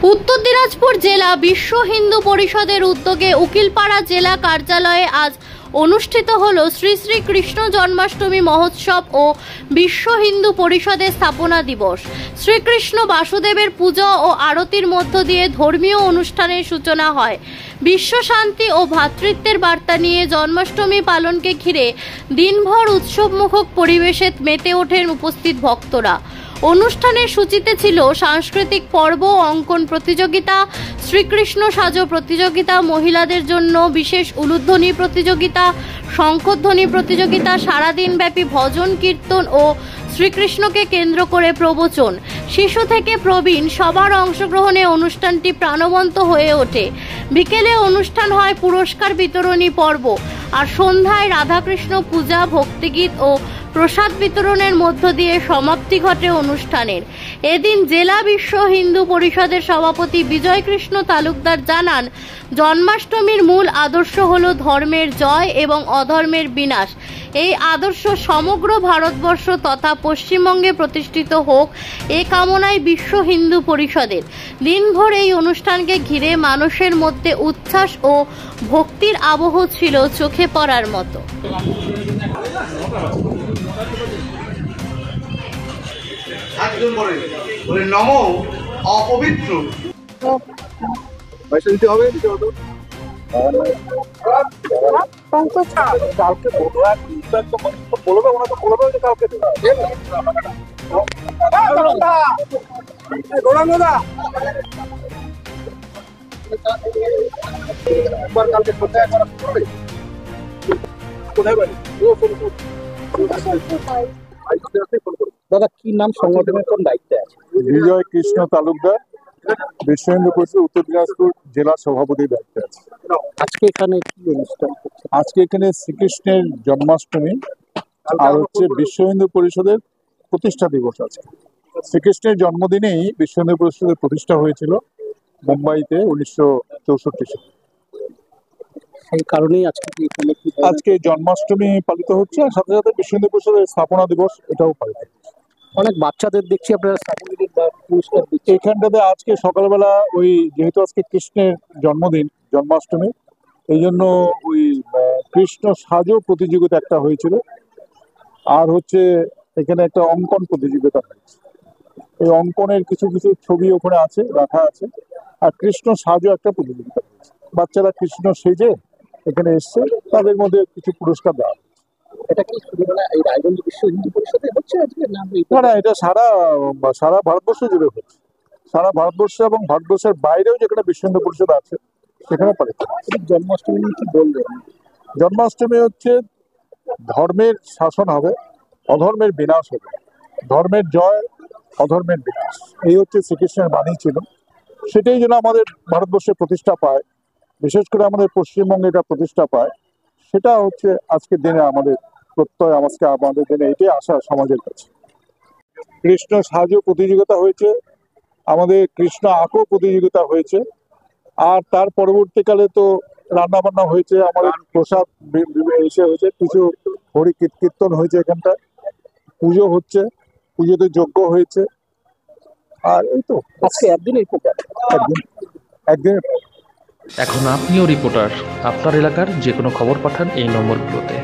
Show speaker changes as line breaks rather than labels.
উত্তর দিনাজপুর জেলা বিশ্ব হিন্দু পরিষদের উদ্যোগে উকিলপাড়া জেলা কার্যালয়ে আজ অনুষ্ঠিত হলো শ্রী শ্রী কৃষ্ণ জন্মাষ্টমী মহোৎসব ও বিশ্ব হিন্দু পরিষদের স্থাপনা দিবস। শ্রীকৃষ্ণ বাসুদেবের পূজা ও আরতির মধ্য দিয়ে ধর্মীয় অনুষ্ঠানের সূচনা হয়। বিশ্ব শান্তি ও ভ্রাতৃত্বের বার্তা নিয়ে জন্মাষ্টমী পালনকে ঘিরে দিনভর উৎসবমুখর পরিবেশে মেতে ওঠেন উপস্থিত ভক্তরা। অনুষ্ঠানের সূচিতে ছিল সাংস্কৃতিক পর্ব, অঙ্কন প্রতিযোগিতা, শ্রীকৃষ্ণ সাজো প্রতিযোগিতা, মহিলাদের জন্য বিশেষ উলুধ্বনি প্রতিযোগিতা, শঙ্খধ্বনি প্রতিযোগিতা, সারাদিনব্যাপী ভজন কীর্তন ও শ্রীকৃষ্ণকে কেন্দ্র করে প্রবচন। শিশু থেকে প্রবীণ সবার অংশগ্রহণে অনুষ্ঠানটি প্রাণবন্ত হয়ে ওঠে। বিকেলে অনুষ্ঠান হয় পুরস্কার বিতরণী পর্ব, আর সন্ধ্যায় রাধাকৃষ্ণ পূজা, ভক্তিগীত ও প্রসাদ বিতরণের মধ্য দিয়ে সমাপ্তি ঘটে অনুষ্ঠানের। এদিন জেলা বিশ্ব হিন্দু পরিষদের সভাপতি বিজয় কৃষ্ণ তালুকদার জানান, জন্মাষ্টমীর মূল আদর্শ হল ধর্মের জয় এবং অধর্মের বিনাশ। এই আদর্শ সমগ্র ভারতবর্ষ তথা পশ্চিমবঙ্গে প্রতিষ্ঠিত হোক, এ কামনায় বিশ্ব হিন্দু পরিষদের। দিনভর এই অনুষ্ঠানকে ঘিরে মানুষের মধ্যে উচ্ছ্বাস ও ভক্তির আবহ ছিল চোখে পড়ার মতো।
নমো অপবিত্র দিতে হবে কালকে বলবে ওনাকে বলবে কালকে কালকে কোথায় বাড়ি? দাদা কি নাম, সংগঠনের কোন দায়িত্বে আছে?
বিজয় কৃষ্ণ তালুকদার, বিশ্ব হিন্দু পরিষদ উত্তর দিনাজপুর জেলা সভাপতির দায়িত্বে আছে।
আজকে এখানে কি অনুষ্ঠান?
আজকে এখানে শ্রীকৃষ্ণের জন্মাষ্টমী আর হচ্ছে বিশ্ব হিন্দু পরিষদের প্রতিষ্ঠা দিবস আছে। শ্রীকৃষ্ণের জন্মদিনেই বিশ্ব হিন্দু পরিষদের প্রতিষ্ঠা হয়েছিল মুম্বাইতে 1964 সালে।
সেই কারণেই
আজকে জন্মাষ্টমী পালিত হচ্ছে, আর সাথে সাথে বিশ্ব হিন্দু পরিষদের স্থাপনা দিবস এটাও পালিত হচ্ছে।
অনেক বাচ্চাদের দেখছি আপনারা পুরস্কার দিচ্ছে
এইখানটাতে। আজকে সকালবেলা ওই যেহেতু আজকে কৃষ্ণের জন্মদিন, জন্মাষ্টমী, এই জন্য ওই কৃষ্ণ সাজো প্রতিযোগিতা একটা হয়েছিল, আর হচ্ছে এখানে একটা অঙ্কন প্রতিযোগিতা হয়েছে। এই অঙ্কনের কিছু কিছু ছবি ওখানে আছে, রাখা আছে, আর কৃষ্ণ সাজো একটা প্রতিযোগিতা হয়েছে। বাচ্চারা কৃষ্ণ সেজে এখানে এসছে, তাদের মধ্যে কিছু পুরস্কার দেওয়া।
এটা কি এই রায়গঞ্জ বিশ্ব হিন্দু পরিষদে হচ্ছে আজকে? না,
এটা সারা ভারতবর্ষ জুড়ে হচ্ছে। সারা ভারতবর্ষে এবং ভারতবর্ষের বাইরেও যেখানে বিশ্ব হিন্দু পরিষদ আছে সেখানে পারে।
জন্মাষ্টমী কি বলবেন?
জন্মাষ্টমী হচ্ছে ধর্মের শাসন হবে, অধর্মের বিনাশ হবে। ধর্মের জয়, অধর্মের বিনাশ, এই হচ্ছে শ্রীকৃষ্ণের বাণী ছিল। সেটাই যেন আমাদের ভারতবর্ষে প্রতিষ্ঠা পায়, বিশেষ করে আমাদের পশ্চিমবঙ্গে এটা প্রতিষ্ঠা পায়, সেটা হচ্ছে আজকের দিনে আমাদের প্রত্যয়। আমাদের দিনে এটাই আশা সমাজের কাছে। কৃষ্ণ সাজো প্রতিযোগিতা হয়েছে, আমাদের কৃষ্ণ আঁকো প্রতিযোগিতা হয়েছে, আর তার পরবর্তীকালে তো রান্না বান্না হয়েছে, আমাদের প্রসাদ এসে হয়েছে, কিছু হরি কীর্তন হয়েছে, এখানটায় পুজো হচ্ছে, পুজোতে যজ্ঞ হয়েছে। আর এই তো
আজকে একদিনের
একদিন।
এখন আপনিও রিপোর্টার, আপনার এলাকার যে কোনো খবর পাঠান এই নম্বরগুলোতে।